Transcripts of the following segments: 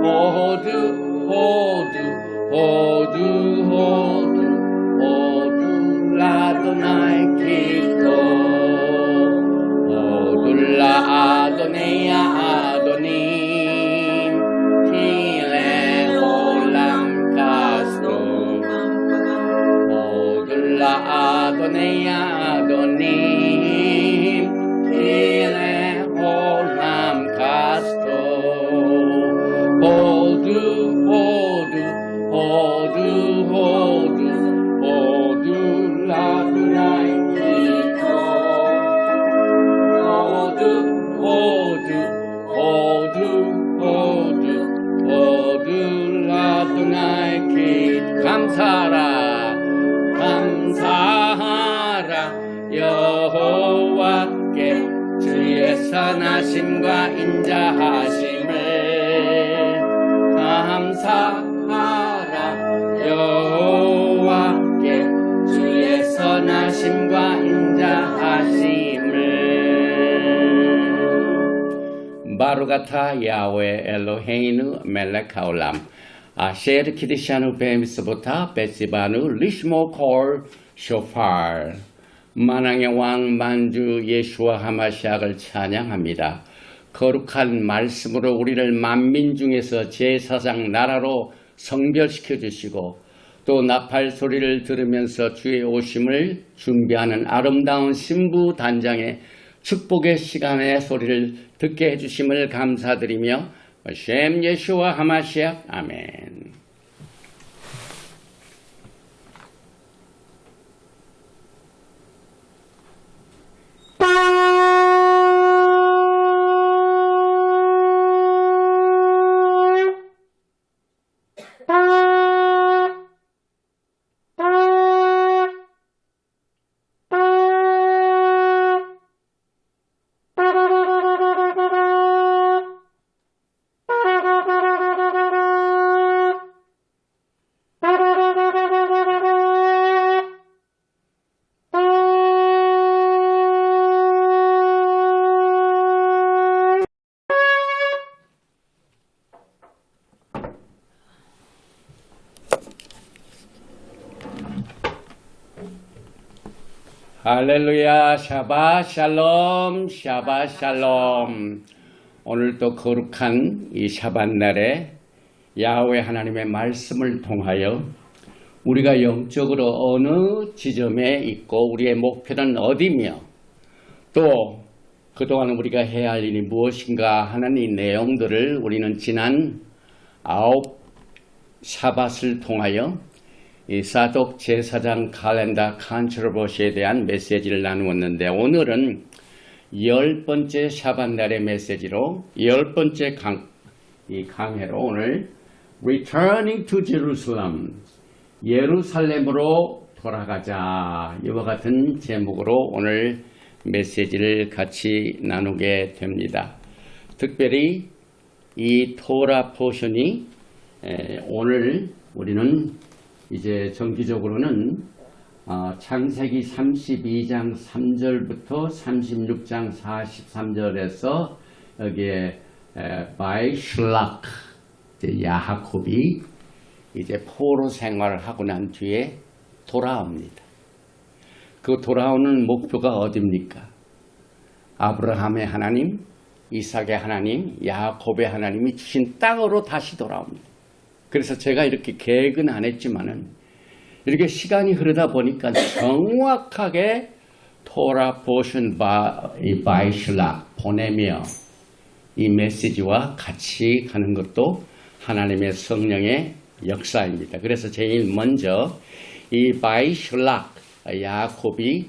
호두 호두 호두 호두 호두 라도나이 키토 호둘라 아도네야 아도님 힐레 홀람 카스토 호둘라 아도네야 아도님 힐레 홀람 카스토 호두 호두 호두 호두 호두 라도나이 키토 호두 호두 호두 호두 호두 라도나이 키토 감사하라 감사하라 여호와께 주의 선하심과 인자하심을 감사하라 여호와께 주의 선하심과 인자하심을 바루가타 야훼 엘로헤이누 멜렉 하올람 아셰르 키디샤누 베미스보타 베시바누 리시모 콜 쇼파르 만왕의 왕 만주 예수와 하마시아를 찬양합니다. 거룩한 말씀으로 우리를 만민 중에서 제사장 나라로 성별시켜 주시고 또 나팔 소리를 들으면서 주의 오심을 준비하는 아름다운 신부 단장의 축복의 시간의 소리를 듣게 해주심을 감사드리며 셴 예수와 하마시아 아멘. 할렐루야 샤바 샬롬 샤바 샬롬. 오늘도 거룩한 이 샤밧날에 야훼 하나님의 말씀을 통하여 우리가 영적으로 어느 지점에 있고 우리의 목표는 어디며 또 그동안 우리가 해야 할 일이 무엇인가 하는 이 내용들을 우리는 지난 9 샤밧을 통하여 이 사독 제사장 칼렌더 컨트로버시에 대한 메시지를 나누었는데 오늘은 10번째 샤밧날의 메시지로 10번째 강해로 오늘 Returning to Jerusalem 예루살렘으로 돌아가자 이와 같은 제목으로 오늘 메시지를 같이 나누게 됩니다. 특별히 이 토라 포션이 오늘 우리는 이제 정기적으로는 창세기 32장 3절부터 36장 43절에서 여기에 바이슐락 야하콥이 이제 포로 생활을 하고 난 뒤에 돌아옵니다. 그 돌아오는 목표가 어디입니까? 아브라함의 하나님, 이삭의 하나님, 야곱의 하나님이 주신 땅으로 다시 돌아옵니다. 그래서 제가 이렇게 계획은 안 했지만은 이렇게 시간이 흐르다 보니까 정확하게 토라 포션 바이슐락 보내며 이 메시지와 같이 가는 것도 하나님의 성령의 역사입니다. 그래서 제일 먼저 이 바이슐락 야곱이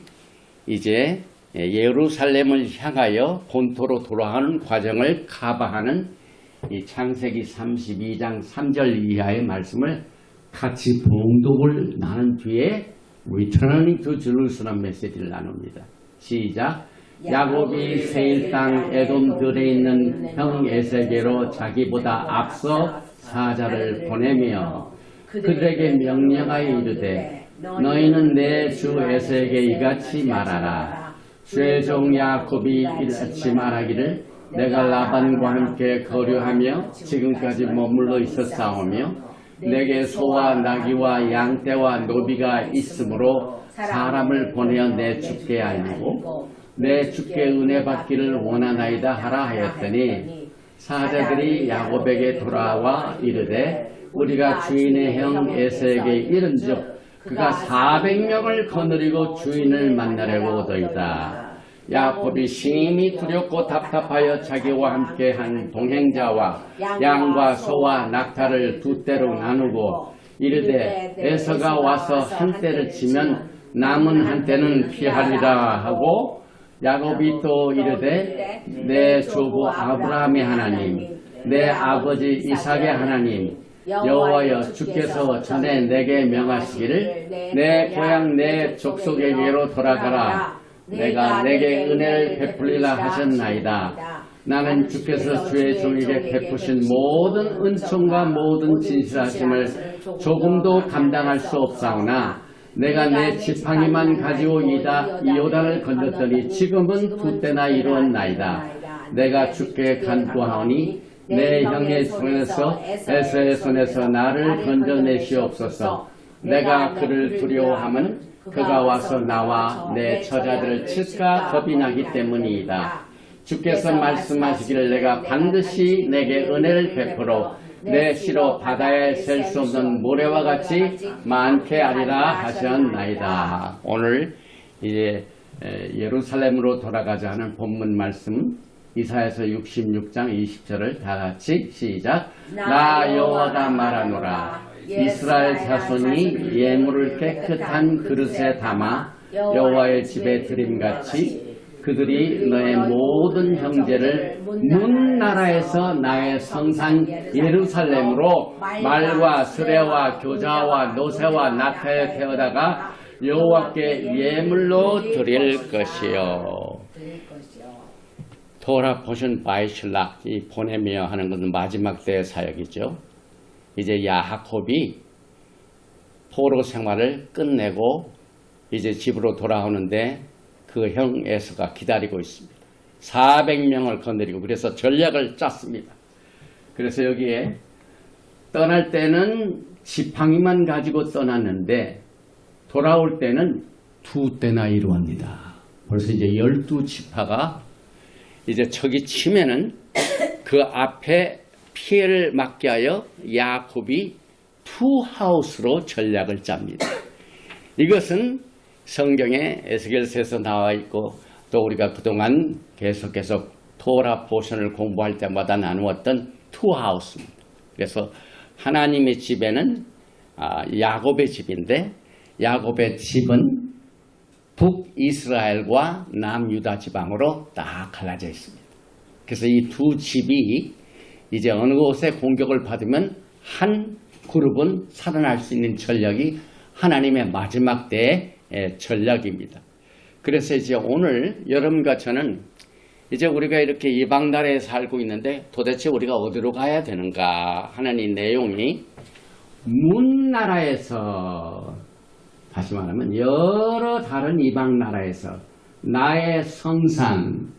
이제 예루살렘을 향하여 본토로 돌아가는 과정을 카바하는 이 창세기 32장 3절 이하의 말씀을 같이 봉독을 나눈 뒤에 Returning to Jerusalem 메시지를 나눕니다. 시작. 야곱이 세일 땅 에돔들에 있는 형 에세게로 자기보다 앞서 사자를 보내며 그들에게 명령하여 이르되 너희는 내 주 에세에게 이같이 말하라. 주의 종 야곱이 이같이 말하기를 내가 라반과 함께 거류하며 지금까지 머물러 있었사오며 내게 소와 나귀와 양떼와 노비가 있으므로 사람을 보내어 내 주께 알리고 내 주께 은혜 받기를 원하나이다 하라 하였더니 사자들이 야곱에게 돌아와 이르되 우리가 주인의 형 에서에게 이른즉 그가 400명을 거느리고 주인을 만나려고 오더이다. 야곱이 심히 두렵고 답답하여 자기와 함께 한 동행자와 양과 소와 낙타를 두 떼로 나누고 이르되 에서가 와서 한 떼를 치면 남은 한 떼는 피하리라 하고 야곱이 또 이르되 내 조부 아브라함의 하나님 내 아버지 이삭의 하나님 여호와여 주께서 전에 내게 명하시기를 내 고향 내 족속에게로 돌아가라 내가 내게 은혜를 베풀리라 하셨나이다. 나는 주께서 주의 종에게 베푸신 모든 은총과 모든 진실하심을 조금도 감당할 수 없사오나 내가 내 지팡이만 가지고 이 요단을 건넜더니 지금은 두 때나 이루었나이다. 내가 주께 간구하오니 내 형의 손에서 에서의 손에서 나를 건져내시옵소서. 내가 그를 두려워함은 그가 와서 나와 내 처자들을 칠까 겁이 나기 때문이다. 주께서 말씀하시기를 내가 반드시 내게 은혜를 베풀어 내 시로 바다에 셀 수 없는 모래와 같이 많게 하리라 하셨나이다. 오늘 이제 예루살렘으로 돌아가자 하는 본문 말씀 이사야서 66장 20절을 다 같이 시작. 나 여호와가 말하노라. 이스라엘 자손이 예물을 깨끗한 그릇에 담아 여호와의 집에 드림같이 그들이 너의 모든 형제를 문 나라에서 나의 성산 예루살렘으로 말과 수레와 교자와 노새와 낙타에 태워다가 여호와께 예물로 드릴 것이요. 토라 포션 바이슐락, 이 보내며 하는 것은 마지막 때의 사역이죠. 이제 야하콥이 포로 생활을 끝내고 이제 집으로 돌아오는데 그 형 에서가 기다리고 있습니다. 400명을 거느리고 그래서 전략을 짰습니다. 그래서 여기에 떠날 때는 지팡이만 가지고 떠났는데 돌아올 때는 두 때나 이루었습니다. 벌써 이제 12지파가 이제 적이 치면은 그 앞에 피해를 막게 하여 야곱이 투하우스로 전략을 짭니다. 이것은 성경에 에스겔서에서 나와 있고 또 우리가 그동안 계속해서 토라 포션을 공부할 때마다 나누었던 투하우스입니다. 그래서 하나님의 집에는 야곱의 집인데 야곱의 집은 북이스라엘과 남유다 지방으로 딱 갈라져 있습니다. 그래서 이 두 집이 이제 어느 곳에 공격을 받으면 한 그룹은 살아날 수 있는 전략이 하나님의 마지막 때의 전략입니다. 그래서 이제 오늘 여러분과 저는 이제 우리가 이렇게 이방 나라에 살고 있는데 도대체 우리가 어디로 가야 되는가 하는 이 내용이 문 나라에서 다시 말하면 여러 다른 이방 나라에서 나의 성산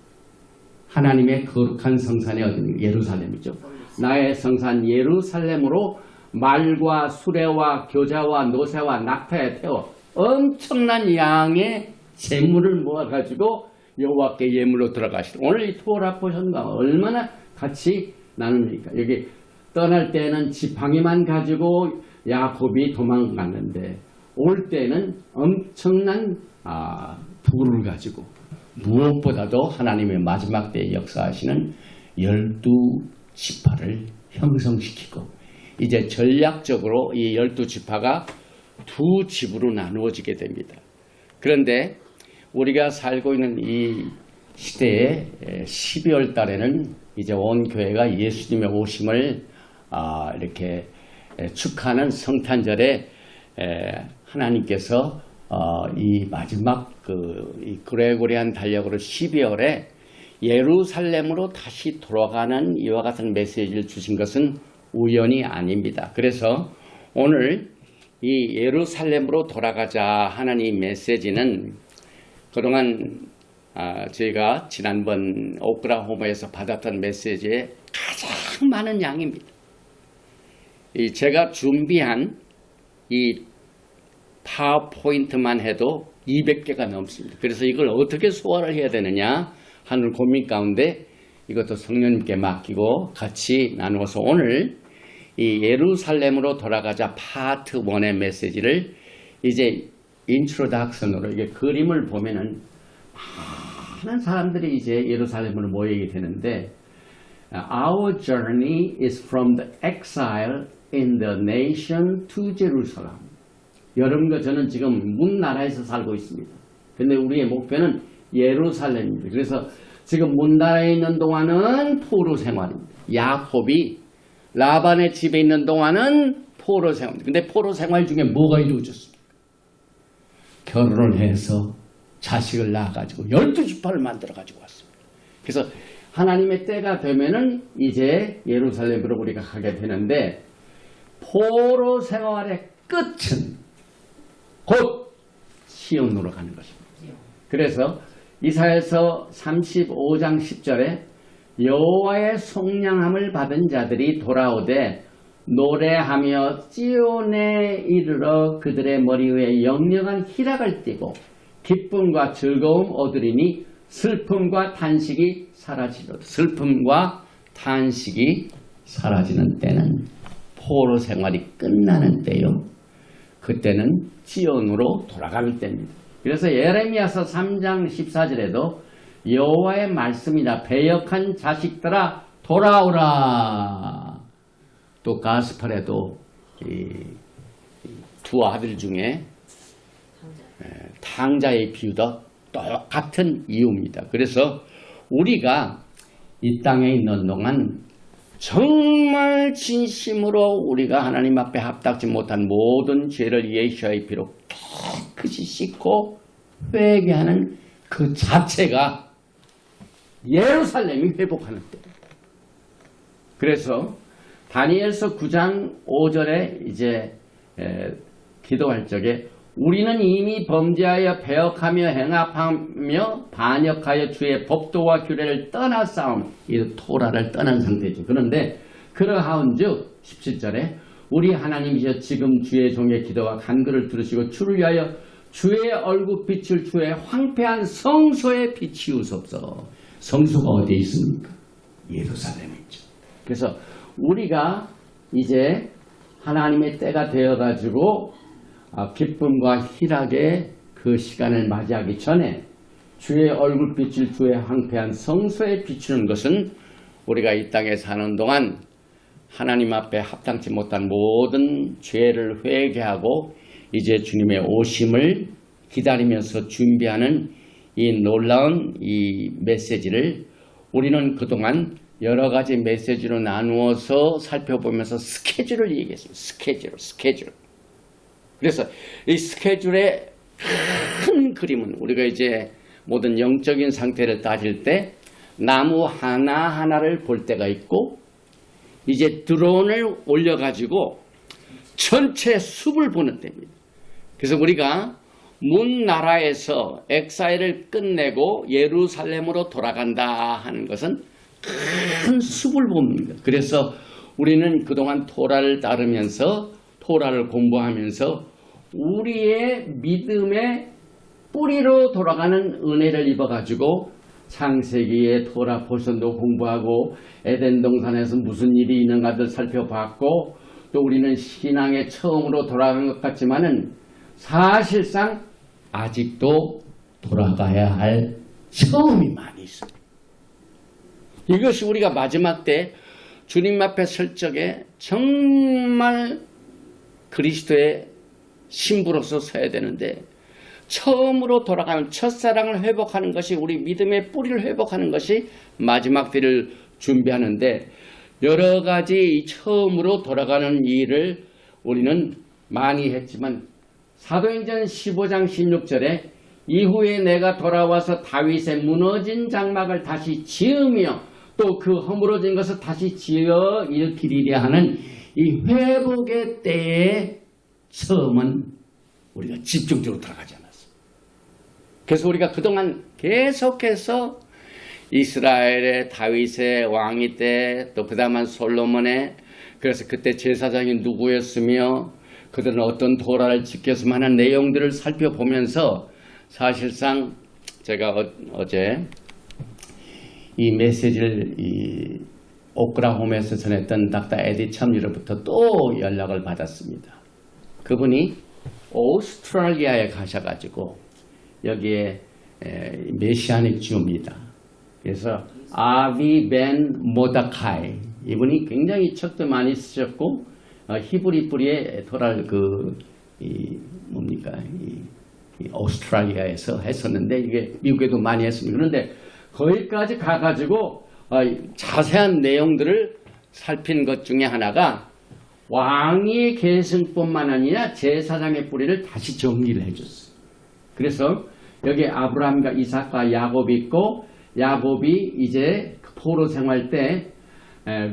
하나님의 거룩한 성산이 어디입니까? 예루살렘이죠. 나의 성산 예루살렘으로 말과 수레와 교자와 노새와 낙타에 태워 엄청난 양의 재물을 모아가지고 여호와께 예물로 들어가시다. 오늘 이 토라 포션과 얼마나 같이 나눕니까? 여기 떠날 때는 지팡이만 가지고 야곱이 도망갔는데 올 때는 엄청난 부를 가지고 무엇보다도 하나님의 마지막 때에 역사하시는 12지파를 형성시키고 이제 전략적으로 이 12지파가 두 집으로 나누어지게 됩니다. 그런데 우리가 살고 있는 이 시대에 12월 달에는 이제 온 교회가 예수님의 오심을 이렇게 축하하는 성탄절에 하나님께서 이 마지막 이 그레고리안 달력으로 12월에 예루살렘으로 다시 돌아가는 이와 같은 메시지를 주신 것은 우연이 아닙니다. 그래서 오늘 이 예루살렘으로 돌아가자 하는 이 메시지는 그동안 저희가 지난번 오클라호마에서 받았던 메시지의 가장 많은 양입니다. 제가 준비한 이 파워포인트만 해도 200개가 넘습니다. 그래서 이걸 어떻게 소화를 해야 되느냐 하는 고민 가운데 이것도 성령님께 맡기고 같이 나누어서 오늘 이 예루살렘으로 돌아가자 파트 1의 메시지를 이제 인트로덕션으로 이게 그림을 보면은 많은 사람들이 이제 예루살렘으로 모이게 되는데 Our journey is from the exile in the nation to Jerusalem. 여러분과 저는 지금 문나라에서 살고 있습니다. 근데 우리의 목표는 예루살렘입니다. 그래서 지금 문나라에 있는 동안은 포로 생활입니다. 야곱이 라반의 집에 있는 동안은 포로 생활입니다. 근데 포로 생활 중에 뭐가 이루어졌습니까? 결혼을 해서 자식을 낳아가지고 12지파를 만들어가지고 왔습니다. 그래서 하나님의 때가 되면은 이제 예루살렘으로 우리가 가게 되는데 포로 생활의 끝은 곧 시온으로 가는 것입니다. 그래서 이사야서 35장 10절에 여호와의 속량함을 받은 자들이 돌아오되 노래하며 시온에 이르러 그들의 머리 위에 영영한 희락을 띠고 기쁨과 즐거움 얻으리니 슬픔과 탄식이 사라지리로다. 슬픔과 탄식이 사라지는 때는 포로 생활이 끝나는 때요. 그때는 시온으로 돌아갈 때입니다. 그래서 예레미야서 3장 14절에도 여호와의 말씀이다. 배역한 자식들아 돌아오라. 또 가스펠에도 두 아들 중에 탕자의 비유도 똑같은 이유입니다. 그래서 우리가 이 땅에 있는 동안 정말 진심으로 우리가 하나님 앞에 합당치 못한 모든 죄를 예수의 피로 깨끗이 씻고 회개하는 그 자체가 예루살렘이 회복하는 때입니다. 그래서 다니엘서 9장 5절에 이제 기도할 적에 우리는 이미 범죄하여 배역하며 행합하며 반역하여 주의 법도와 규례를 떠나싸움, 이 토라를 떠난 상태죠. 그런데 그러하온즉 17절에 우리 하나님이여 지금 주의 종의 기도와 간구를 들으시고 주를 위하여 주의 얼굴빛을 주의 황폐한 성소에 비치우소서. 성소가 어디에 있습니까? 예루살렘에 있죠. 그래서 우리가 이제 하나님의 때가 되어가지고 기쁨과 희락의 그 시간을 맞이하기 전에 주의 얼굴빛을 주의 황폐한 성소에 비추는 것은 우리가 이 땅에 사는 동안 하나님 앞에 합당치 못한 모든 죄를 회개하고 이제 주님의 오심을 기다리면서 준비하는 이 놀라운 이 메시지를 우리는 그동안 여러 가지 메시지로 나누어서 살펴보면서 스케줄을 얘기했습니다. 스케줄. 그래서 이 스케줄의 큰 그림은 우리가 이제 모든 영적인 상태를 따질 때 나무 하나하나를 볼 때가 있고 이제 드론을 올려가지고 전체 숲을 보는 때입니다. 그래서 우리가 문나라에서 엑사일을 끝내고 예루살렘으로 돌아간다 하는 것은 큰 숲을 봅니다. 그래서 우리는 그동안 토라를 따르면서 토라를 공부하면서 우리의 믿음의 뿌리로 돌아가는 은혜를 입어가지고 창세기의 토라 포션도 공부하고 에덴 동산에서 무슨 일이 있는가를 살펴봤고 또 우리는 신앙의 처음으로 돌아간 것 같지만은 사실상 아직도 돌아가야 할 처음이 많이 있습니다. 이것이 우리가 마지막 때 주님 앞에 설 적에 정말 그리스도의 신부로서 서야 되는데 처음으로 돌아가면 첫사랑을 회복하는 것이 우리 믿음의 뿌리를 회복하는 것이 마지막 때를 준비하는데 여러 가지 처음으로 돌아가는 일을 우리는 많이 했지만 사도행전 15장 16절에 이후에 내가 돌아와서 다윗의 무너진 장막을 다시 지으며 또 그 허물어진 것을 다시 지어 일으키리라 하는 이 회복의 때에 처음은 우리가 집중적으로 들어가지 않았습니다. 그래서 우리가 그동안 계속해서 이스라엘의 다윗의 왕위 때 또 그 다음은 솔로몬의 그래서 그때 제사장이 누구였으며 그들은 어떤 도라를 지켰으면 하는 내용들을 살펴보면서 사실상 제가 어제 이 메시지를 이 오클라호마에서 전했던 닥터 에디 참유로부터 또 연락을 받았습니다. 그분이 오스트랄리아에 가셔가지고 여기에 메시아닉 주입니다. 그래서 아비 벤 모다카이 이분이 굉장히 책도 많이 쓰셨고 히브리 뿌리의 토랄 이 오스트랄리아에서 했었는데 이게 미국에도 많이 했습니다. 그런데 거기까지 가가지고 자세한 내용들을 살핀 것 중에 하나가 왕위의 계승뿐만 아니라 제사장의 뿌리를 다시 정리를 해줬어요. 그래서 여기 아브라함과 이삭과 야곱이 있고 야곱이 이제 포로 생활 때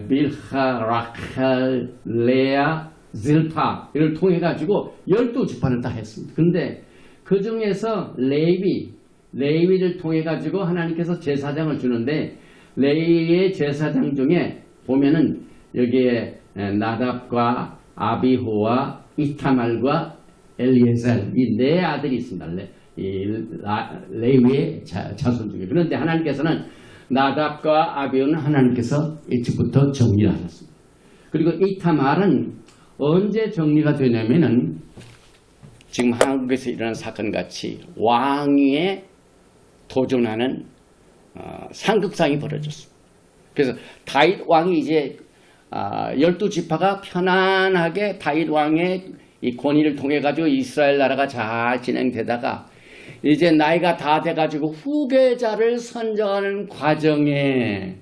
빌하, 라켈, 레아, 질파를 통해 가지고 12지파를 다 했습니다. 그런데 그 중에서 레위를 통해 가지고 하나님께서 제사장을 주는데 레위의 제사장 중에 보면은 여기에 나답과 아비후와 이타말과 엘리에셀 이 네 아들이 있습니다. 레위의 자손 중에. 그런데 하나님께서는 나답과 아비후는 하나님께서 일찍부터 정리를 하셨습니다. 그리고 이타말은 언제 정리가 되냐면은 지금 한국에서 일어난 사건 같이 왕위에 도전하는 상극상이 벌어졌습니다. 그래서 다윗 왕이 이제 12지파가 편안하게 다윗 왕의 이 권위를 통해 가지고 이스라엘 나라가 잘 진행되다가 이제 나이가 다 돼가지고 후계자를 선정하는 과정에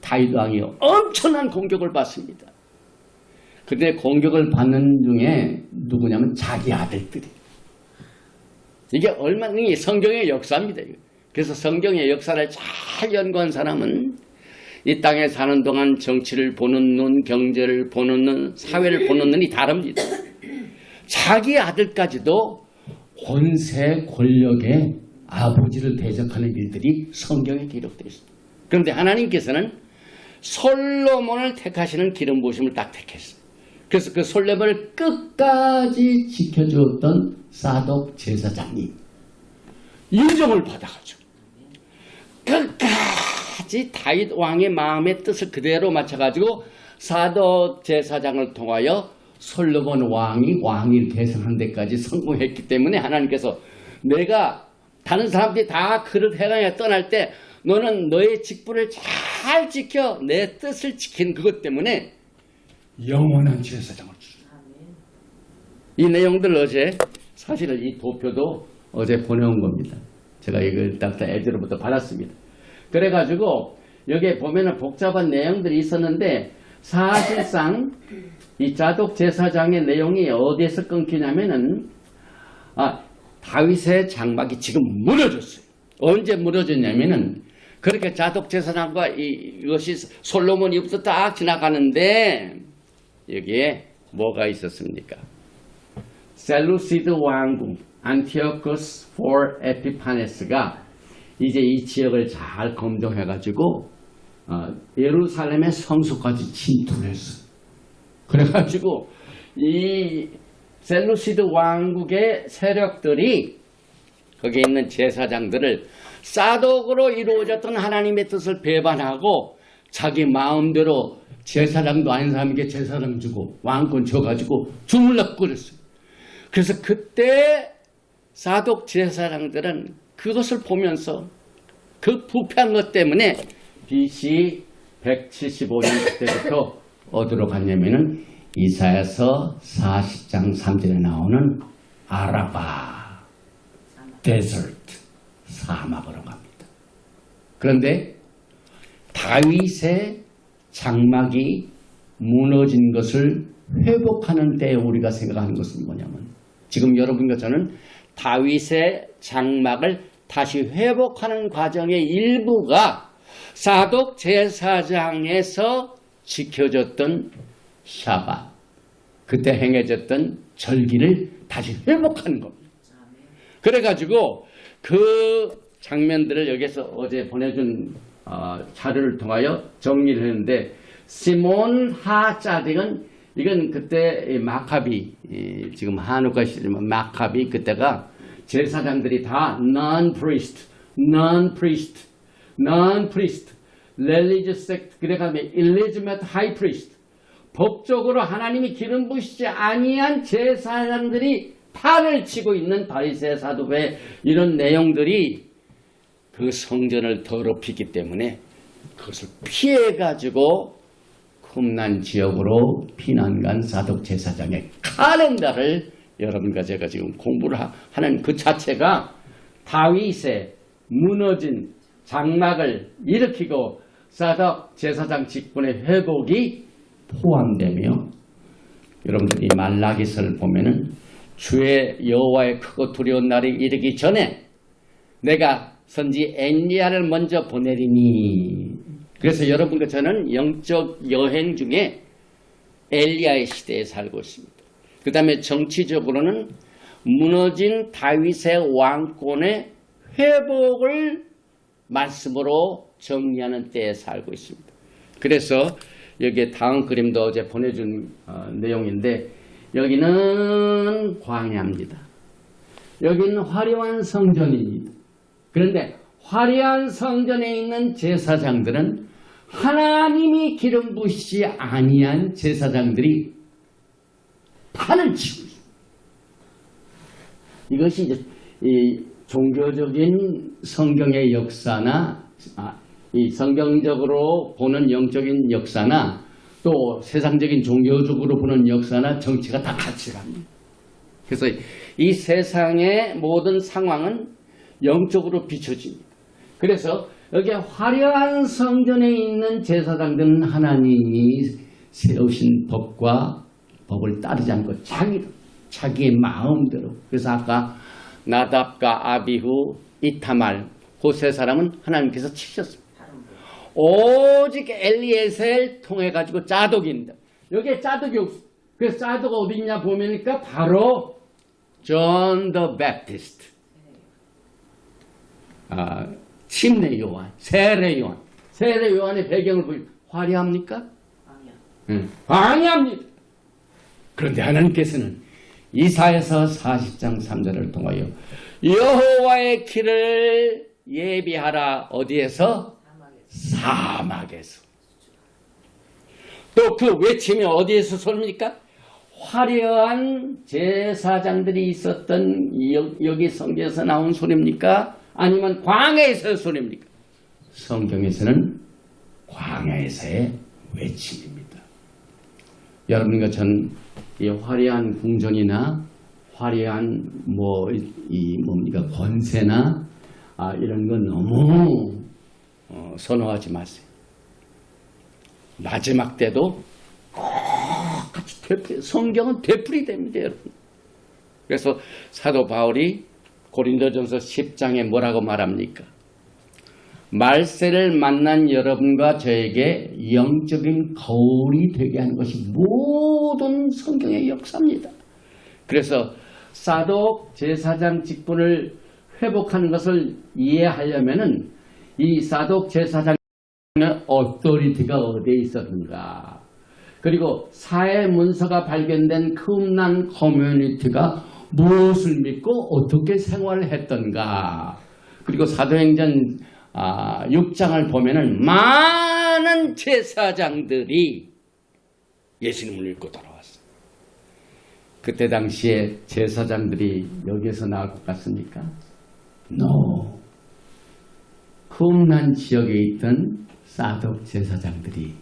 다윗 왕이 엄청난 공격을 받습니다. 근데 공격을 받는 중에 누구냐면 자기 아들들이. 이게 얼마나 성경의 역사입니다. 그래서 성경의 역사를 잘 연구한 사람은 이 땅에 사는 동안 정치를 보는 눈, 경제를 보는 눈, 사회를 보는 눈이 다릅니다. 자기 아들까지도 권세, 권력의 아버지를 대적하는 일들이 성경에 기록되어 있습니다. 그런데 하나님께서는 솔로몬을 택하시는 기름 부으심을 딱 택했어요. 그래서 그 솔로몬을 끝까지 지켜주었던 사독 제사장이 인정을 받아가지고 끝까지 다윗 왕의 마음의 뜻을 그대로 맞춰가지고 사독 제사장을 통하여 솔로몬 왕이 계승하는 데까지 성공했기 때문에 하나님께서 내가 다른 사람들이 다 그릇 해강에 떠날 때 너는 너의 직분을 잘 지켜 내 뜻을 지킨 그것 때문에 영원한 제사장을 주셨다. 이 내용들 어제 사실은 이 도표도 어제 보내온 겁니다. 제가 이걸 닥터 에드로부터 받았습니다. 그래가지고 여기에 보면은 복잡한 내용들이 있었는데 사실상 이 자독 제사장의 내용이 어디에서 끊기냐면은 다윗의 장막이 지금 무너졌어요. 언제 무너졌냐면은 그렇게 자독 제사장과 이것이 솔로몬이부터 딱 지나가는데 여기에 뭐가 있었습니까? 셀루시드 왕국 안티오쿠스 4 에피파네스가 이제 이 지역을 잘 검정해가지고 예루살렘의 성소까지 침투를 했어요. 그래가지고 이 셀루시드 왕국의 세력들이 거기에 있는 제사장들을 사독으로 이루어졌던 하나님의 뜻을 배반하고 자기 마음대로 제사장도 아닌 사람에게 제사장 주고 왕권 줘가지고 주물럭 끓였어요. 그래서 그때 사독 제사장들은 그것을 보면서 그 부패한 것 때문에 BC 175년 때부터 어디로 갔냐면은 이사야서 40장 3절에 나오는 아라바 데설트 사막으로 갑니다. 그런데 다윗의 장막이 무너진 것을 회복하는 때에 우리가 생각하는 것은 뭐냐면 지금 여러분과 저는 다윗의 장막을 다시 회복하는 과정의 일부가 사독 제사장에서 지켜졌던 샤bat 그때 행해졌던 절기를 다시 회복하는 겁니다. 그래가지고 그 장면들을 여기서 어제 보내준 자료를 통하여 정리를 했는데, 시몬 하짜딕은 이건 그때 마카비, 지금 한우가 시대지만 마카비, 그때가 제사장들이 다 non-priest, religious sect, 그래가지고 illegitimate high priest, 법적으로 하나님이 기름 부시지 아니한 제사장들이 판을 치고 있는 바리새 사두의 이런 내용들이 그 성전을 더럽히기 때문에 그것을 피해가지고 흠난 지역으로 피난 간 사독 제사장의 칼렌더를 여러분과 제가 지금 공부를 하는 그 자체가 다윗의 무너진 장막을 일으키고 사독 제사장 직분의 회복이 포함되며, 여러분들이 말라기서를 보면은 주의 여호와의 크고 두려운 날이 이르기 전에 내가 선지 엘리야를 먼저 보내리니. 그래서 여러분과 저는 영적 여행 중에 엘리야의 시대에 살고 있습니다. 그 다음에 정치적으로는 무너진 다윗의 왕권의 회복을 말씀으로 정리하는 때에 살고 있습니다. 그래서 여기에 다음 그림도 어제 보내준 내용인데, 여기는 광야입니다. 여기는 화려한 성전입니다. 그런데 화려한 성전에 있는 제사장들은 하나님이 기름 부시지 아니한 제사장들이 판을 치고 있습니다. 이것이 이제 이 종교적인 성경의 역사나 이 성경적으로 보는 영적인 역사나 또 세상적인 종교적으로 보는 역사나 정치가 다 같이 갑니다. 그래서 이 세상의 모든 상황은 영적으로 비춰집니다. 그래서 여기 화려한 성전에 있는 제사장들은 하나님이 세우신 법을 따르지 않고 자기의 마음대로. 그래서 아까 나답과 아비후, 이타말, 그 세 사람은 하나님께서 치셨습니다. 오직 엘리에셀 통해 가지고 짜독입니다. 여기에 짜독이 없어. 그래서 짜독 어디 있냐 보면니까 바로 존 더 베프티스트, 침례 요한, 세례 요한. 세례 요한의 배경을 보면 화려합니까? 광야입니다. 그런데 하나님께서는 이사야서 40장 3절을 통하여 여호와의 길을 예비하라. 어디에서? 사막에서. 또 그 외침이 어디에서 섭니까? 화려한 제사장들이 있었던 여기 성경에서 나온 소리입니까? 아니면 광야에서의 소리입니까? 성경에서는 광야에서의 외침입니다. 여러분과 전 이 화려한 궁전이나 화려한 뭡니까 권세나 이런 건 너무 선호하지 마세요. 마지막 때도 똑같이 성경은 되풀이 됩니다, 여러분. 그래서 사도 바울이 고린도전서 10장에 뭐라고 말합니까? 말세를 만난 여러분과 저에게 영적인 거울이 되게 하는 것이 모든 성경의 역사입니다. 그래서 사독 제사장 직분을 회복하는 것을 이해하려면은 이 사독 제사장의 어토리티가 어디에 있었는가, 그리고 사회 문서가 발견된 큼난 커뮤니티가 무엇을 믿고 어떻게 생활을 했던가, 그리고 사도행전 6장을 보면은 많은 제사장들이 예수님을 믿고 돌아왔어요. 그때 당시에 제사장들이 여기에서 나올 것 같습니까? No. 흠난 지역에 있던 사독 제사장들이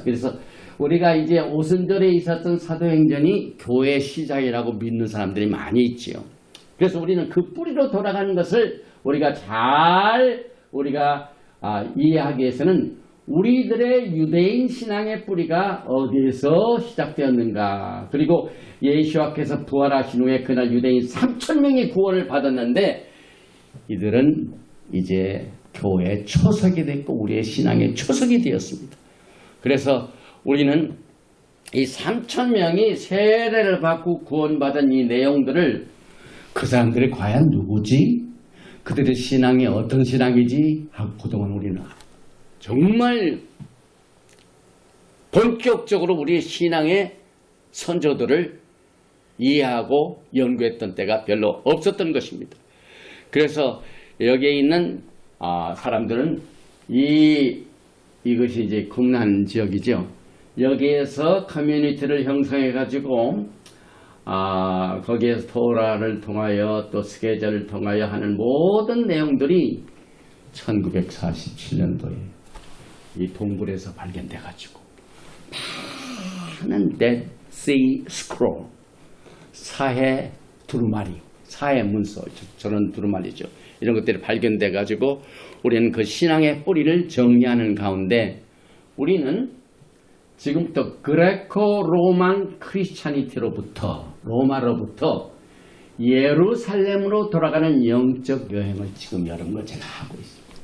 그래서 우리가 이제 오순절에 있었던 사도행전이 교회 시작이라고 믿는 사람들이 많이 있지요. 그래서 우리는 그 뿌리로 돌아가는 것을 우리가 이해하기 위해서는 우리들의 유대인 신앙의 뿌리가 어디에서 시작되었는가, 그리고 예수와께서 부활하신 후에 그날 유대인 3,000명이 구원을 받았는데 이들은 이제 교회의 초석이 됐고 우리의 신앙의 초석이 되었습니다. 그래서 우리는 이 3,000명이 세례를 받고 구원받은 이 내용들을 그 사람들이 과연 누구지? 그들의 신앙이 어떤 신앙이지? 하고 그동안 우리는 정말 본격적으로 우리의 신앙의 선조들을 이해하고 연구했던 때가 별로 없었던 것입니다. 그래서 여기에 있는 사람들은 이것이 이제 국난 지역이죠. 여기에서 커뮤니티를 형성해 가지고 거기에서 토라를 통하여 또 스게자를 통하여 하는 모든 내용들이 1947년도에 이 동굴에서 발견돼 가지고 많은 Dead Sea Scroll 사해 두루마리, 사해 문서 저런 두루마리죠. 이런 것들이 발견돼 가지고 우리는 그 신앙의 뿌리를 정리하는 가운데 우리는 지금부터 그레코 로만 크리스찬이티로부터 로마로부터 예루살렘으로 돌아가는 영적 여행을 지금 여러분과 제가 하고 있습니다.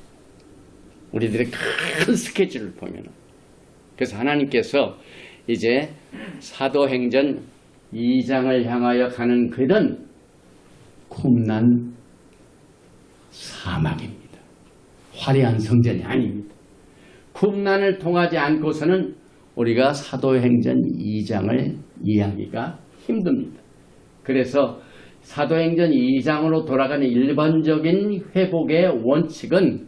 우리들의 큰 스케줄을 보면 그래서 하나님께서 이제 사도행전 2장을 향하여 가는 길은 쿰난 사막입니다. 화려한 성전이 아닙니다. 쿰난을 통하지 않고서는 우리가 사도행전 2장을 이해하기가 힘듭니다. 그래서 사도행전 2장으로 돌아가는 일반적인 회복의 원칙은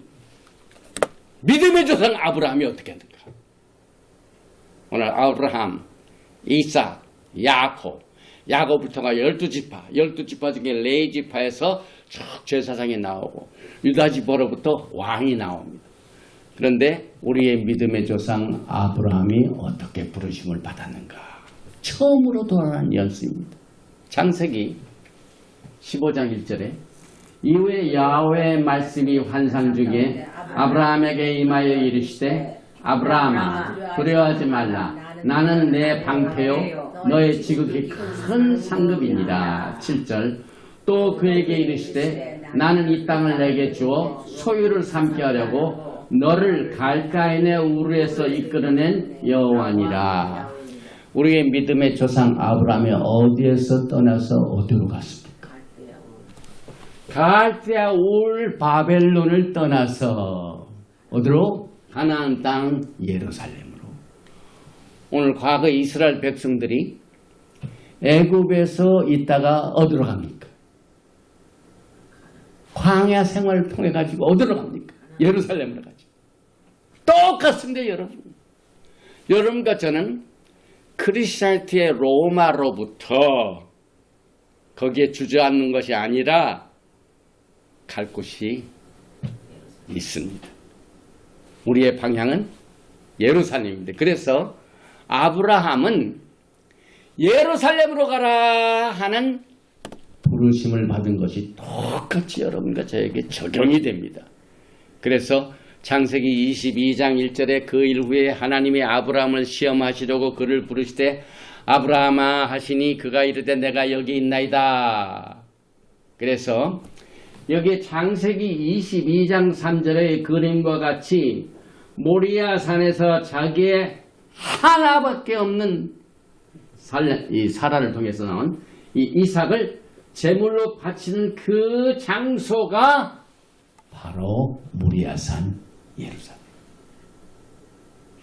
믿음의 조상 아브라함이 어떻게 했는가? 오늘 아브라함, 이삭, 야곱을 통하여 12지파 중에 레위지파에서 쭉 제사장이 나오고 유다지파로부터 왕이 나옵니다. 그런데 우리의 믿음의 조상 아브라함이 어떻게 부르심을 받았는가? 처음으로 돌아간 연수입니다. 창세기 15장 1절에 이후에 야훼의 말씀이 환상 중에 아브라함에게 임하여 이르시되 아브라함아 두려워하지 말라. 나는 내 방패요 너의 지극히 큰 상급이니라. 7절 또 그에게 이르시되 나는 이 땅을 내게 주어 소유를 삼게 하려고 너를 갈가인의 우르에서 이끌어낸 여호와니라. 우리의 믿음의 조상 아브라함이 어디에서 떠나서 어디로 갔습니까? 갈대아 울 바벨론을 떠나서 어디로? 가나안 땅 예루살렘으로. 오늘 과거 이스라엘 백성들이 애굽에서 있다가 어디로 갑니까? 광야 생활을 통해 가지고 어디로 갑니까? 예루살렘으로 가죠. 똑같습니다, 여러분. 여러분과 저는 크리스찬티의 로마로부터 거기에 주저앉는 것이 아니라 갈 곳이 있습니다. 우리의 방향은 예루살렘입니다. 그래서 아브라함은 예루살렘으로 가라 하는 부르심을 받은 것이 똑같이 여러분과 저에게 적용이 됩니다. 그래서 창세기 22장 1절에 그 일 후에 하나님이 아브라함을 시험하시려고 그를 부르시되 아브라함아 하시니 그가 이르되 내가 여기 있나이다. 그래서 여기 창세기 22장 3절의 그림과 같이 모리아 산에서 자기의 하나밖에 없는 이 사라를 통해서 나온 이 이삭을 제물로 바치는 그 장소가 바로 모리아산 예루살렘.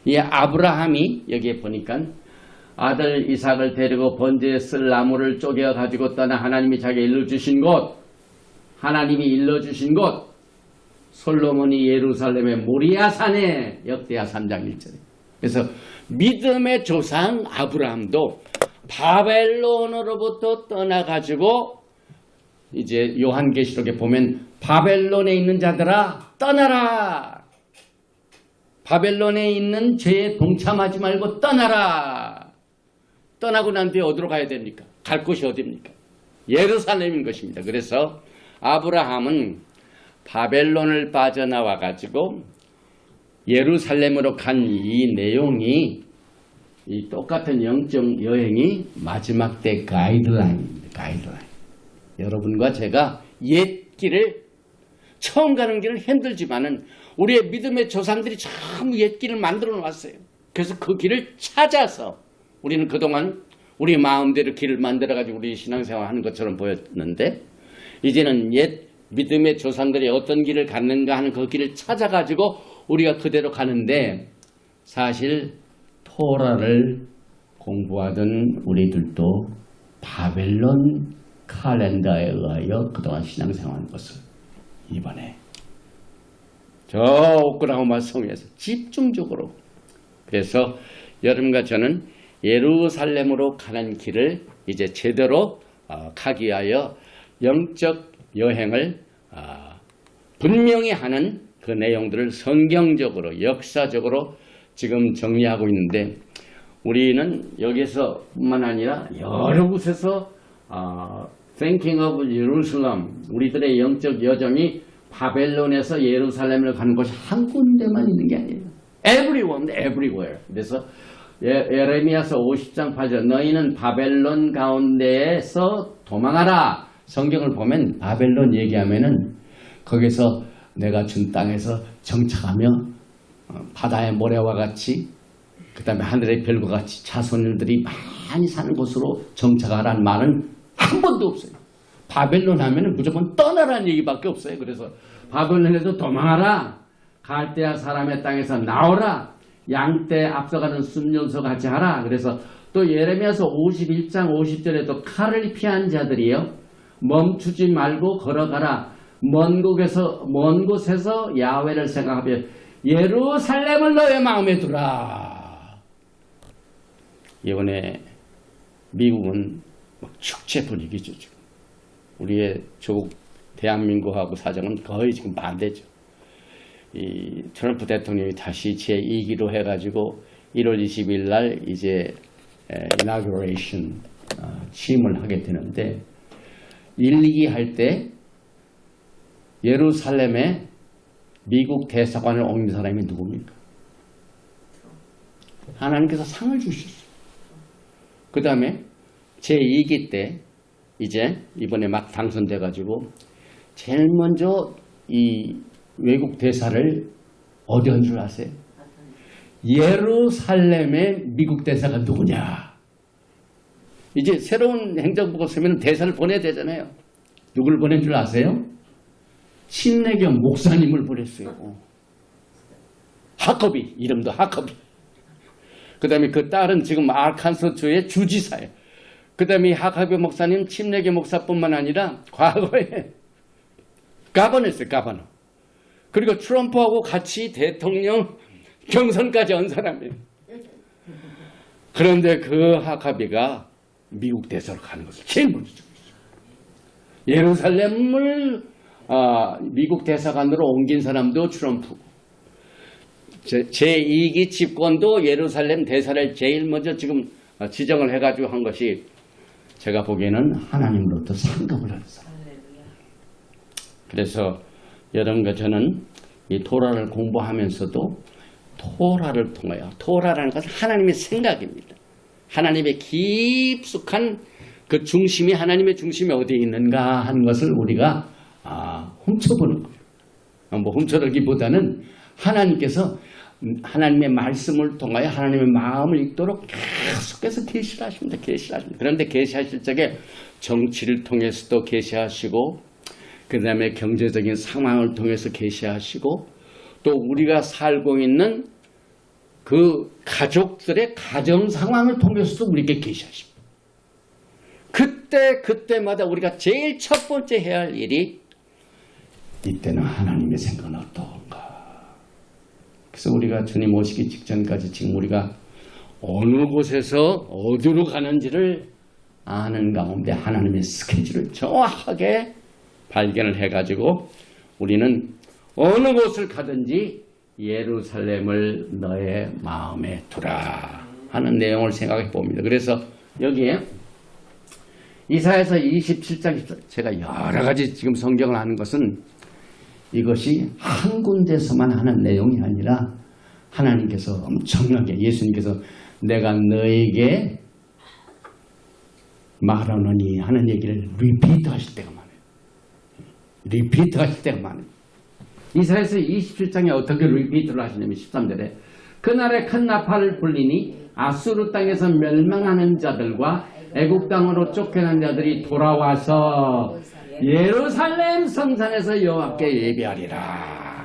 이 아브라함이 여기에 보니까 아들 이삭을 데리고 번제에 쓸 나무를 쪼개 가지고 떠나 하나님이 자기가 일러주신 곳, 솔로몬이 예루살렘의 모리아산에 역대하 3장 1절에. 그래서 믿음의 조상 아브라함도 바벨론으로부터 떠나가지고 이제 요한계시록에 보면 바벨론에 있는 자들아 떠나라. 바벨론에 있는 죄에 동참하지 말고 떠나라. 떠나고 난 뒤에 어디로 가야 됩니까? 갈 곳이 어디입니까? 예루살렘인 것입니다. 그래서 아브라함은 바벨론을 빠져나와 가지고 예루살렘으로 간 이 내용이 이 똑같은 영적 여행이 마지막 때 가이드라인입니다. 가이드라인. 여러분과 제가 옛 길을 처음 가는 길은 힘들지만은 우리의 믿음의 조상들이 참 옛 길을 만들어 놨어요. 그래서 그 길을 찾아서 우리는 그동안 우리 마음대로 길을 만들어 가지고 우리 신앙생활 하는 것처럼 보였는데 이제는 옛 믿음의 조상들이 어떤 길을 갔는가 하는 그 길을 찾아가지고 우리가 그대로 가는데 사실 토라를 공부하던 우리들도 바벨론 칼렌더에 의하여 그동안 신앙생활한 것을 이번에 저 오클라호마 성에서 집중적으로 그래서 여러분과 저는 예루살렘으로 가는 길을 이제 제대로 가기 위하여 영적 여행을 분명히 하는 그 내용들을 성경적으로 역사적으로 지금 정리하고 있는데 우리는 여기서 뿐만 아니라 여러 곳에서 Thinking of Jerusalem 우리들의 영적 여정이 바벨론에서 예루살렘을 가는 것이 한 군데만 있는 게 아니에요. Everyone, everywhere. 그래서 예레미야서 50장 8절 너희는 바벨론 가운데에서 도망하라. 성경을 보면 바벨론 얘기하면은 거기서 내가 준 땅에서 정착하며 바다의 모래와 같이 그 다음에 하늘의 별과 같이 자손들이 많이 사는 곳으로 정착하라는 말은 한 번도 없어요. 바벨론 하면은 무조건 떠나라는 얘기밖에 없어요. 그래서 바벨론에서 도망하라. 갈대아 사람의 땅에서 나오라. 양떼 앞서가는 순년소 같이 하라. 그래서 또 예레미야서 51장 50절에도 칼을 피한 자들이요 멈추지 말고 걸어가라. 먼 곳에서 야훼를 생각하며 예루살렘을 너의 마음에 두라. 이번에 미국은 막 축제 분위기죠. 지금. 우리의 조국 대한민국하고 사정은 거의 지금 반대죠. 이 트럼프 대통령이 다시 제2기로 해가지고 1월 20일 날 이제 inauguration 취임을 하게 되는데 1, 2기 할 때 예루살렘에 미국 대사관을 옮긴 사람이 누굽니까? 하나님께서 상을 주셨어요. 그 다음에 제2기 때 이제 이번에 막 당선돼 가지고 제일 먼저 이 외국 대사를 어디 한 줄 아세요? 예루살렘의 미국 대사가 누구냐? 이제 새로운 행정부가 서면 대사를 보내야 되잖아요. 누굴 보낸 줄 아세요? 침례경 목사님을 보냈어요. 하커비, 이름도 하커비. 그 다음에 그 딸은 지금 아칸소주의 주지사예요. 그 다음에 하커비 목사님 침례교 목사뿐만 아니라 과거에 가버너였어요. 가버너. 그리고 트럼프하고 같이 대통령 경선까지 한 사람이에요. 그런데 그 하카비가 미국 대사로 가는 것을 제일 먼저 정했어요. 예루살렘을 미국 대사관으로 옮긴 사람도 트럼프고 제2기 집권도 예루살렘 대사를 제일 먼저 지금 지정을 해가지고 한 것이 제가 보기에는 하나님으로부터 상급을 하는 사람. 그래서 여러분과 저는 이 토라를 공부하면서도 토라를 통하여 토라라는 것은 하나님의 생각입니다. 하나님의 깊숙한 그 중심이 하나님의 중심이 어디에 있는가 하는 것을 우리가 훔쳐보는 거예요. 뭐 훔쳐보기보다는 하나님께서 하나님의 말씀을 통하여 하나님의 마음을 읽도록 계속해서 계시를 하십니다. 계시를 하십니다. 그런데 계시하실 적에 정치를 통해서도 계시하시고 그 다음에 경제적인 상황을 통해서 계시하시고 또 우리가 살고 있는 그 가족들의 가정 상황을 통해서도 우리에게 계시하십니다. 그때마다 우리가 제일 첫 번째 해야 할 일이 이때는 하나님의 생각은 어떤가. 그래서 우리가 주님 오시기 직전까지 지금 우리가 어느 곳에서 어디로 가는지를 아는 가운데 하나님의 스케줄을 정확하게 발견을 해가지고 우리는 어느 곳을 가든지 예루살렘을 너의 마음에 두라 하는 내용을 생각해 봅니다. 그래서 여기에 이사야서 27장 14절 제가 여러 가지 지금 성경을 하는 것은 이것이 한 군데서만 하는 내용이 아니라 하나님께서 엄청나게 예수님께서 내가 너에게 말하노니 하는 얘기를 리피트 하실 때가 많아요. 리피트 하실 때가 많아요. 이사야서 27장에 어떻게 리피트를 하시냐면 13절에 그날에 큰 나팔을 불리니 아수르 땅에서 멸망하는 자들과 애국 땅으로 쫓겨난 자들이 돌아와서 예루살렘 성산에서 여호와께 예배하리라.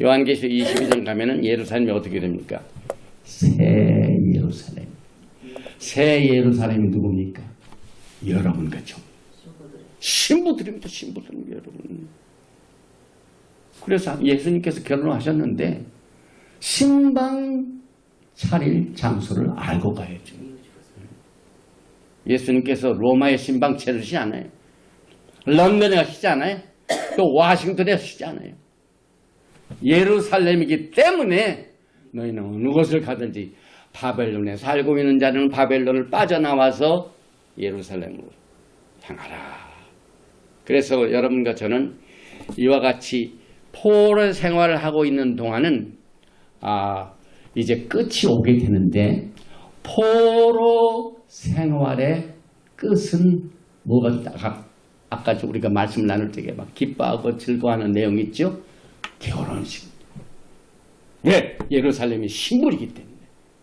요한계시록 22장 가면은 예루살렘이 어떻게 됩니까? 새 예루살렘. 새 예루살렘이 누굽니까? 여러분 그죠? 신부들입니다. 신부들입니다. 여러분. 그래서 예수님께서 결혼하셨는데 신방 차릴 장소를 알고 가야죠. 예수님께서 로마의 신방 차리지 않아요. 런던에 가시지 않아요. 또 워싱턴에 가시지 않아요. 예루살렘이기 때문에 너희는 어느 곳을 가든지 바벨론에 살고 있는 자는 바벨론을 빠져나와서 예루살렘으로 향하라. 그래서 여러분과 저는 이와 같이 포로 생활을 하고 있는 동안은 이제 끝이 오게 되는데 포로 생활의 끝은 뭐가 아까 우리가 말씀 나눌 때 막 기뻐하고 즐거워하는 내용이 있죠. 결혼식. 왜? 예루살렘이 신물이기 때문에.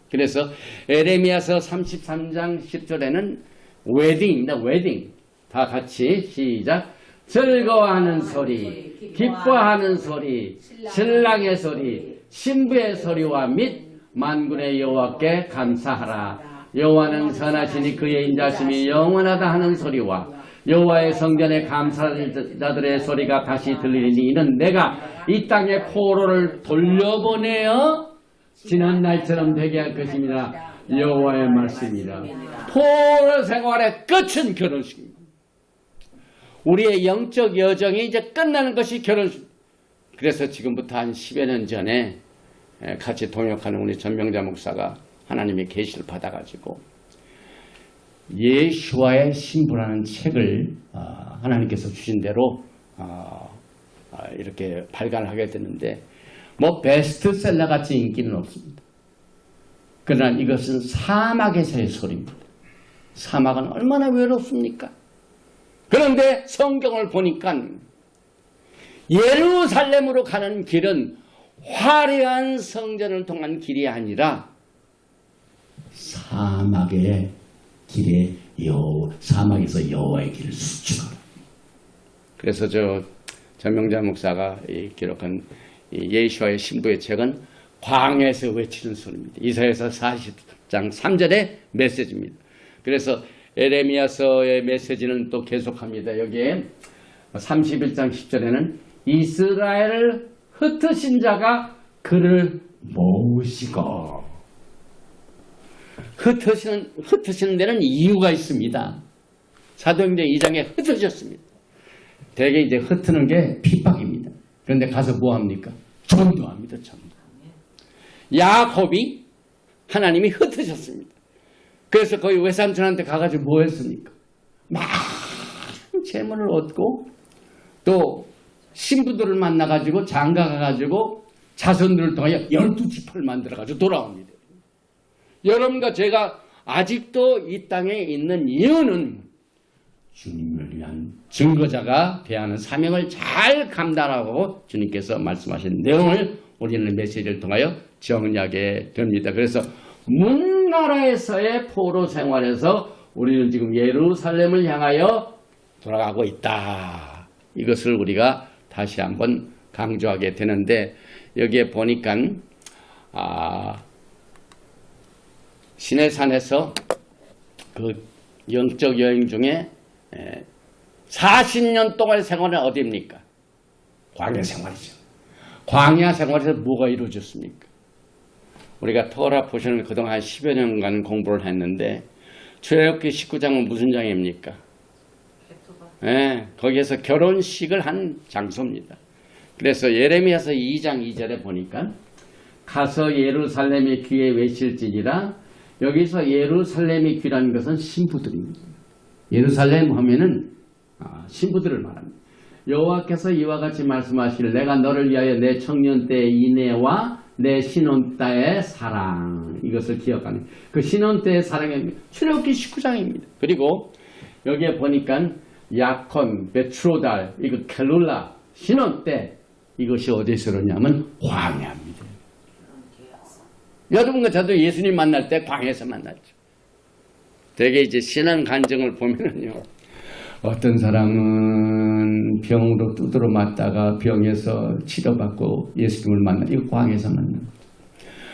그래서 에레미야서 33장 10절에는 웨딩입니다. 웨딩. 다 같이 시작. 즐거워하는 소리, 기뻐하는 소리, 신랑의 소리, 신부의 소리와 및 만군의 여호와께 감사하라. 여호와는 선하시니 그의 인자심이 영원하다 하는 소리와 여호와의 성전에 감사하는 자들의 소리가 다시 들리니 이는 내가 이 땅에 포로를 돌려보내어 지난 날처럼 되게 할 것입니다. 여호와의 말씀이다. 포로 생활의 끝은 결혼식입니다. 우리의 영적 여정이 이제 끝나는 것이 결혼식. 그래서 지금부터 한 10여 년 전에 같이 동역하는 우리 전명자 목사가 하나님의 계시를 받아가지고 예수와의 신부라는 책을 하나님께서 주신 대로 이렇게 발간을 하게 됐는데 뭐 베스트셀러 같이 인기는 없습니다. 그러나 이것은 사막에서의 소리입니다. 사막은 얼마나 외롭습니까? 그런데 성경을 보니까 예루살렘으로 가는 길은 화려한 성전을 통한 길이 아니라 사막의 길에 사막에서 여호와의 길을 수축하라. 그래서 전명자 목사가 기록한 예수와의 신부의 책은 광야에서 외치는 소리입니다. 이사야서 40장 3절의 메시지입니다. 그래서 에레미야서의 메시지는 또 계속합니다. 여기에 31장 10절에는 이스라엘을 흩으신 자가 그를 모으시고 흩으시는 데는 이유가 있습니다. 사도행전 2장에 흩으셨습니다. 대개 이제 흩는 게 핍박입니다. 그런데 가서 뭐 합니까? 전도합니다. 전도. 야곱이 하나님이 흩으셨습니다. 그래서 거기 외삼촌한테 가가지고 뭐 했습니까? 많은 재물을 얻고 또 신부들을 만나가지고 장가가가지고 자손들을 통하여 12지파를 만들어가지고 돌아옵니다. 여러분과 제가 아직도 이 땅에 있는 이유는 주님을 위한 증거자가 되어야 하는 사명을 잘 감당하고 주님께서 말씀하신 내용을 우리는 메시지를 통하여 정리하게 됩니다. 그래서 문나라에서의 포로 생활에서 우리는 지금 예루살렘을 향하여 돌아가고 있다. 이것을 우리가 다시 한번 강조하게 되는데 여기에 보니까 시내산에서 그 영적 여행 중에 40년 동안 생활은 어디입니까? 광야 생활이죠. 광야 생활에서 뭐가 이루어졌습니까? 우리가 토라 포션을 그동안 10여 년간 공부를 했는데 출애굽기 19장은 무슨 장입니까? 거기에서 결혼식을 한 장소입니다. 그래서 예레미야서 2장 2절에 보니까 가서 예루살렘의 귀에 외칠지니라. 여기서 예루살렘의 귀라는 것은 신부들입니다. 예루살렘 하면은 신부들을 말합니다. 여호와께서 이와 같이 말씀하시길 내가 너를 위하여 내 청년 때의 인애와 내 신혼 때의 사랑, 이것을 기억하는 그 신혼 때의 사랑이 출애굽기 19장입니다. 그리고 여기에 보니까 야콘, 베트로달, 이거 켈룰라 신혼 때 이것이 어디서 그러냐면 광야입니다. 여러분과 저도 예수님 만날 때 광야에서 만났죠. 되게 이제 신앙 간증을 보면은요, 어떤 사람은 병으로 두드러 맞다가 병에서 치료받고 예수님을 만나. 이거 광에서 만나.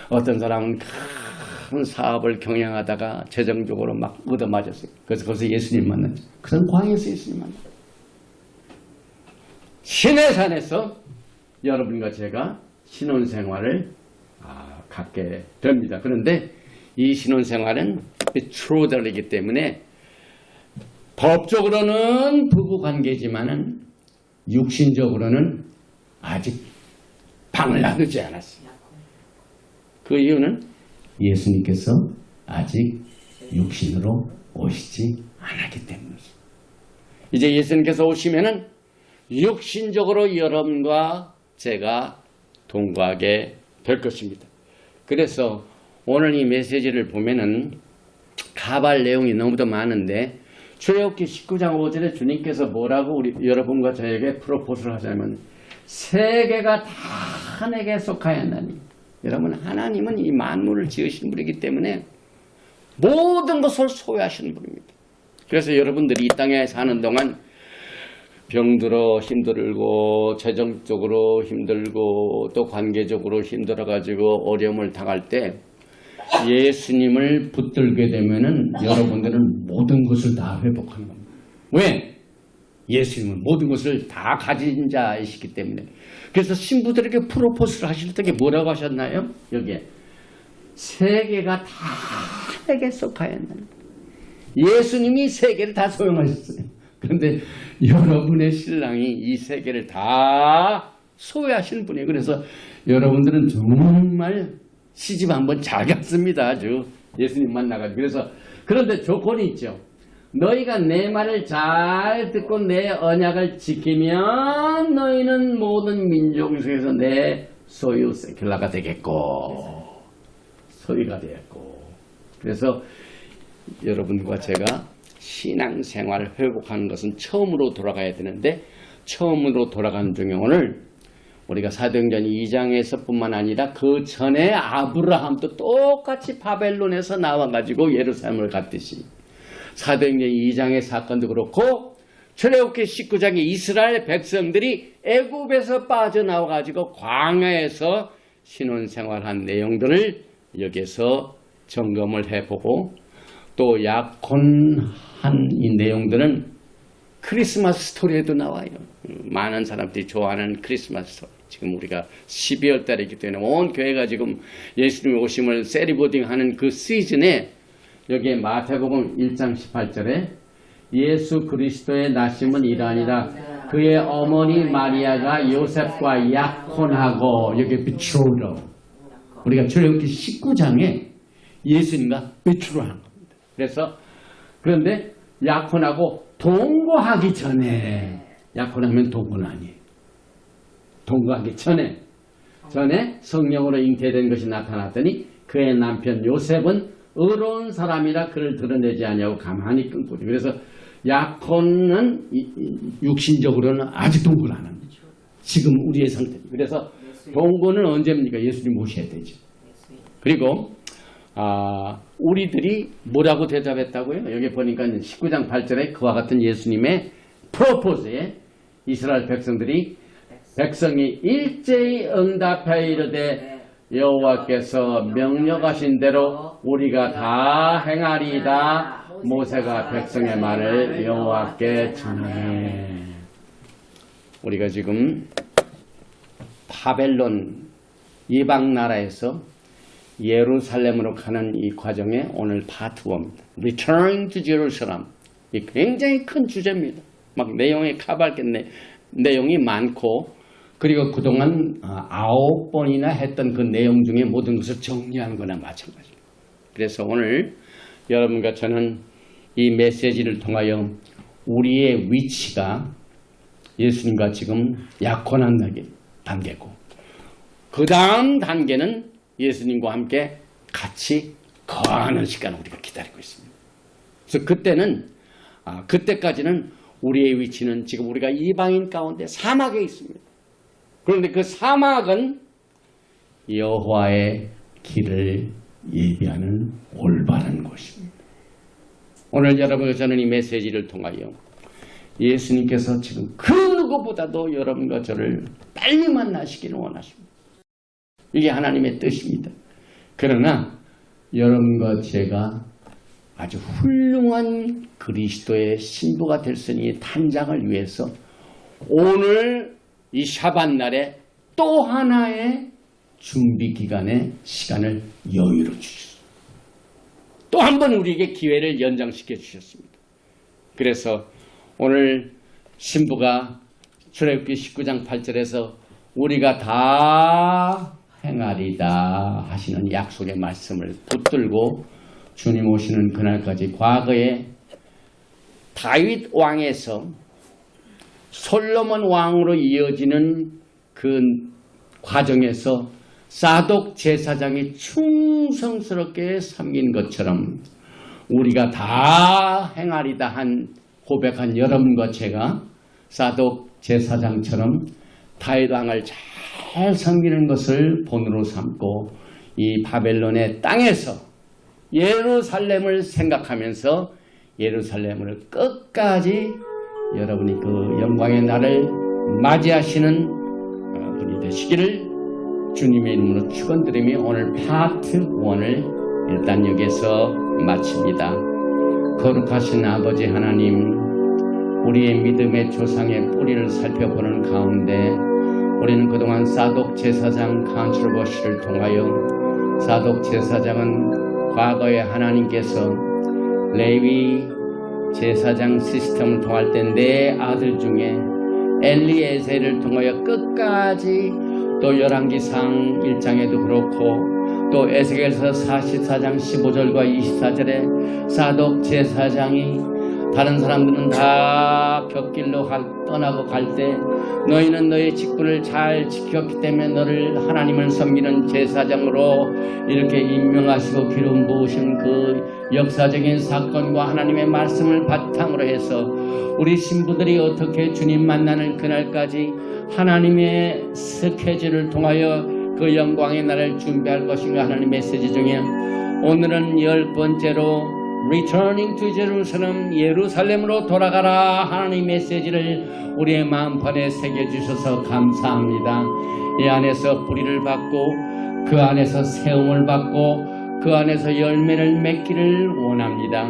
어떤 사람은 큰 사업을 경영하다가 재정적으로 막 얻어맞았어요. 그래서 거기서 예수님 만났죠. 그건 광에서 예수님 만났어요. 신의 산에서 여러분과 제가 신혼생활을 갖게 됩니다. 그런데 이 신혼생활은 betrothալ이기 때문에 법적으로는 부부관계지만은 육신적으로는 아직 방을 나누지 않았어요. 그 이유는 예수님께서 아직 육신으로 오시지 않았기 때문이죠. 이제 예수님께서 오시면은 육신적으로 여러분과 제가 동거하게 될 것입니다. 그래서 오늘 이 메시지를 보면은 가발 내용이 너무도 많은데 출애굽기 19장 5절에 주님께서 뭐라고 우리 여러분과 저에게 프로포즈를 하자면 세계가 다 내게 속하였나니. 여러분, 하나님은 이 만물을 지으신 분이기 때문에 모든 것을 소유하시는 분입니다. 그래서 여러분들이 이 땅에 사는 동안 병들어 힘들고 재정적으로 힘들고 또 관계적으로 힘들어가지고 어려움을 당할 때 예수님을 붙들게 되면은 여러분들은 모든 것을 다 회복하는 겁니다. 왜? 예수님은 모든 것을 다 가진 자이시기 때문에. 그래서 신부들에게 프로포즈를 하실 때 뭐라고 하셨나요? 여기에 세계가 다 내게 속하였나니. 예수님이 세계를 다 소유하셨어요. 그런데 여러분의 신랑이 이 세계를 다 소유하시는 분이에요. 그래서 여러분들은 정말 시집 한번 잘 갔습니다. 아주 예수님 만나가지고. 그래서 그런데 조건이 있죠. 너희가 내 말을 잘 듣고 내 언약을 지키면 너희는 모든 민족 중에서 내 소유 세큘라가 되겠고 소유가 되겠고. 그래서 여러분과 제가 신앙생활을 회복하는 것은 처음으로 돌아가야 되는데 처음으로 돌아가는 중에 오늘 우리가 사도행전 2장에서 뿐만 아니라 그 전에 아브라함도 똑같이 바벨론에서 나와가지고 예루살렘을 갔듯이 사도행전 2장의 사건도 그렇고 출애굽기 19장의 이스라엘 백성들이 애굽에서 빠져나와가지고 광야에서 신혼생활한 내용들을 여기서 점검을 해보고 또 약혼한 이 내용들은 크리스마스 스토리에도 나와요. 많은 사람들이 좋아하는 크리스마스 스토리. 지금 우리가 12월 달이기 때문에 온 교회가 지금 예수님의 오심을 세리보딩하는 그 시즌에 여기에 마태복음 1장 18절에 예수 그리스도의 나심은 이러하니라 그의 어머니 마리아가 요셉과 약혼하고 여기 betrothal 우리가 출애굽기 19장에 예수님과 betrothal 하는 겁니다. 그래서 그런데 약혼하고 동거하기 전에 약혼하면 동거는 아니에요. 동거하기 전에 성령으로 잉태된 것이 나타났더니 그의 남편 요셉은 의로운 사람이라 그를 드러내지 아니하고 가만히 끊고. 그래서 약혼은 육신적으로는 아직 동거를 안 합니다. 지금 우리의 상태. 그래서 동거는 언제입니까? 예수님 모셔야 되죠. 그리고 우리들이 뭐라고 대답했다고요? 여기 보니까 19장 8절에 그와 같은 예수님의 프로포즈에 이스라엘 백성이 일제히 응답하여 이르되 여호와께서 명령하신 대로 우리가 다 행하리이다. 모세가 백성의 말을 여호와께 전하네. 우리가 지금 바벨론 이방 나라에서 예루살렘으로 가는 이 과정에 오늘 파트 1입니다. Return to Jerusalem. 이 굉장히 큰 주제입니다. 막 내용이 가발겠네. 내용이 많고 그리고 그동안 9번이나 했던 그 내용 중에 모든 것을 정리하는 거나 마찬가지입니다. 그래서 오늘 여러분과 저는 이 메시지를 통하여 우리의 위치가 예수님과 지금 약혼한 단계고 그 다음 단계는 예수님과 함께 같이 거하는 시간을 우리가 기다리고 있습니다. 그래서 그때까지는 우리의 위치는 지금 우리가 이방인 가운데 사막에 있습니다. 그런데 그 사막은 여호와의 길을 예비하는 올바른 곳입니다. 오늘 여러분과 저는 이 메시지를 통하여 예수님께서 지금 그 누구보다도 여러분과 저를 빨리 만나시기를 원하십니다. 이게 하나님의 뜻입니다. 그러나 여러분과 제가 아주 훌륭한 그리스도의 신부가 될 수 있는 이 탄장을 위해서 오늘 이 샤밧날에 또 하나의 준비 기간의 시간을 여유로 주셨습니다. 또 한 번 우리에게 기회를 연장시켜 주셨습니다. 그래서 오늘 신부가 출애굽기 19장 8절에서 우리가 다 행하리다 하시는 약속의 말씀을 붙들고 주님 오시는 그날까지 과거에 다윗 왕에서 솔로몬 왕으로 이어지는 그 과정에서 사독 제사장이 충성스럽게 섬긴 것처럼 우리가 다 행하리다 한 고백한 여러분과 제가 사독 제사장처럼 다윗 왕을 잘 섬기는 것을 본으로 삼고 이 바벨론의 땅에서 예루살렘을 생각하면서 예루살렘을 끝까지 여러분이 그 영광의 날을 맞이하시는 분이 되시기를 주님의 이름으로 축원드리며 오늘 파트 1을 일단 여기서 마칩니다. 거룩하신 아버지 하나님, 우리의 믿음의 조상의 뿌리를 살펴보는 가운데 우리는 그동안 사독 제사장 컨트로버시를 통하여 사독 제사장은 과거에 하나님께서 레위 제사장 시스템을 통할 때 내 아들 중에 엘리에셀을 통하여 끝까지 또 열왕기상 1장에도 그렇고 또 에스겔서 44장 15절과 24절에 사독 제사장이 다른 사람들은 다 곁길로 떠나고 갈 때 너희는 너의 직분을 잘 지켰기 때문에 너를 하나님을 섬기는 제사장으로 이렇게 임명하시고 기름 부으신 그 역사적인 사건과 하나님의 말씀을 바탕으로 해서 우리 신부들이 어떻게 주님 만나는 그날까지 하나님의 스케줄을 통하여 그 영광의 날을 준비할 것인가 하는 메시지 중에 오늘은 10번째로 Returning to Jerusalem, 예루살렘으로 돌아가라 하나님 메시지를 우리의 마음판에 새겨주셔서 감사합니다. 이 안에서 뿌리를 받고 그 안에서 세움을 받고 그 안에서 열매를 맺기를 원합니다.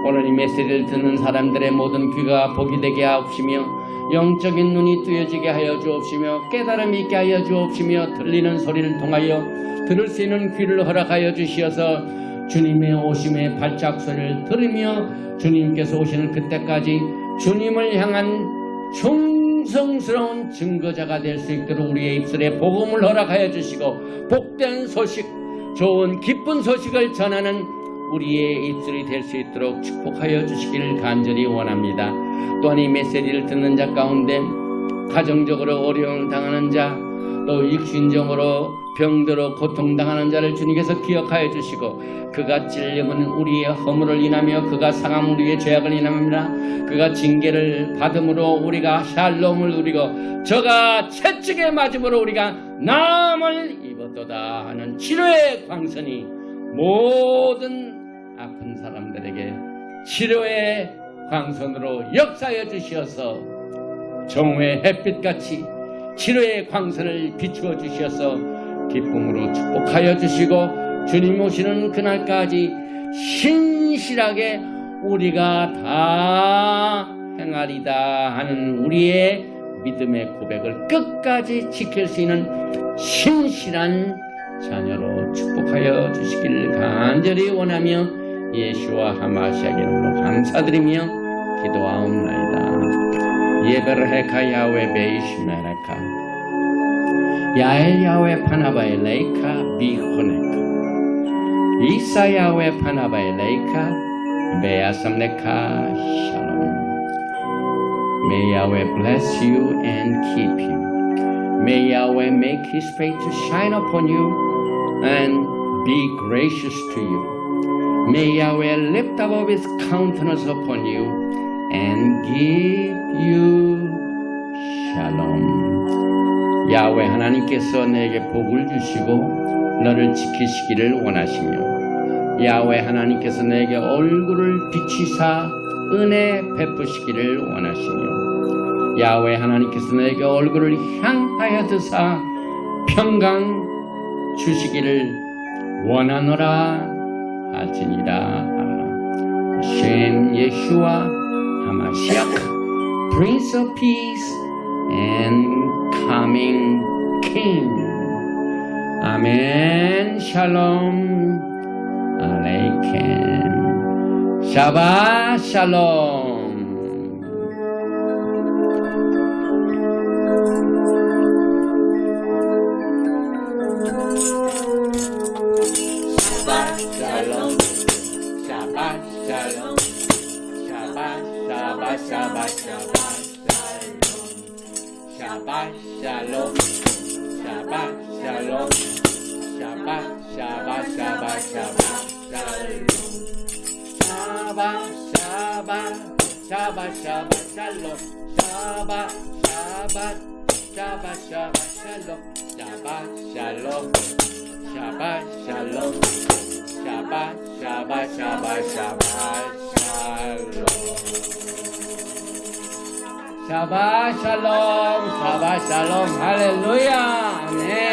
오늘 이 메시지를 듣는 사람들의 모든 귀가 복이 되게 하옵시며 영적인 눈이 뜨여지게 하여 주옵시며 깨달음이 있게 하여 주옵시며 들리는 소리를 통하여 들을 수 있는 귀를 허락하여 주시어서 주님의 오심의 발작소리를 들으며 주님께서 오시는 그때까지 주님을 향한 충성스러운 증거자가 될 수 있도록 우리의 입술에 복음을 허락하여 주시고 복된 소식, 좋은 기쁜 소식을 전하는 우리의 입술이 될 수 있도록 축복하여 주시기를 간절히 원합니다. 또한 이 메시지를 듣는 자 가운데 가정적으로 어려움을 당하는 자, 또 육신적으로 병들어 고통당하는 자를 주님께서 기억하여 주시고 그가 찔림은 우리의 허물을 인하며 그가 상함은 우리의 죄악을 인함이라 그가 징계를 받음으로 우리가 샬롬을 누리고 저가 채찍에 맞음으로 우리가 나음을 입었도다 하는 치료의 광선이 모든 아픈 사람들에게 치료의 광선으로 역사하여 주시어서 정오의 햇빛같이 치료의 광선을 비추어 주셔서 기쁨으로 축복하여 주시고 주님 오시는 그날까지 신실하게 우리가 다 행하리다 하는 우리의 믿음의 고백을 끝까지 지킬 수 있는 신실한 자녀로 축복하여 주시기를 간절히 원하며 예수와 하마시아 이름으로 감사드리며 기도하옵나이다. 예베르헤카 야훼 베이시메레카 야엘 야훼 파나바에 레이카 비호네카 이사 야훼 파나바에 레이카 베아삼네카 샬롬. May Yahweh bless you and keep you. May Yahweh make His face to shine upon you and be gracious to you. May Yahweh lift up His countenance upon you and give you shalom. 야훼 하나님께서 내게 복을 주시고 너를 지키시기를 원하시며 야훼 하나님께서 내게 얼굴을 비치사 은혜 베푸시기를 원하시며 야훼 하나님께서 너에게 얼굴을 향하여 드사 평강 주시기를 원하노라 하시니라. 쉔 예슈아 하마시ach Prince of Peace and Coming King. 아멘. 샬롬 알레이켐. 샤바 샬롬. Shabbat shalom, Shabbat shalom, Shabbat Shabbat Shabbat Shabbat shalom, Shabbat Shabbat Shabbat shalom, Shabbat Shabbat Shabbat Shabbat shalom, Shabbat shalom, Shabbat shalom, Shabbat Shabbat Shabbat Shabbat shalom. Shabbat shalom, Shabbat shalom, 할렐루야, 아멘.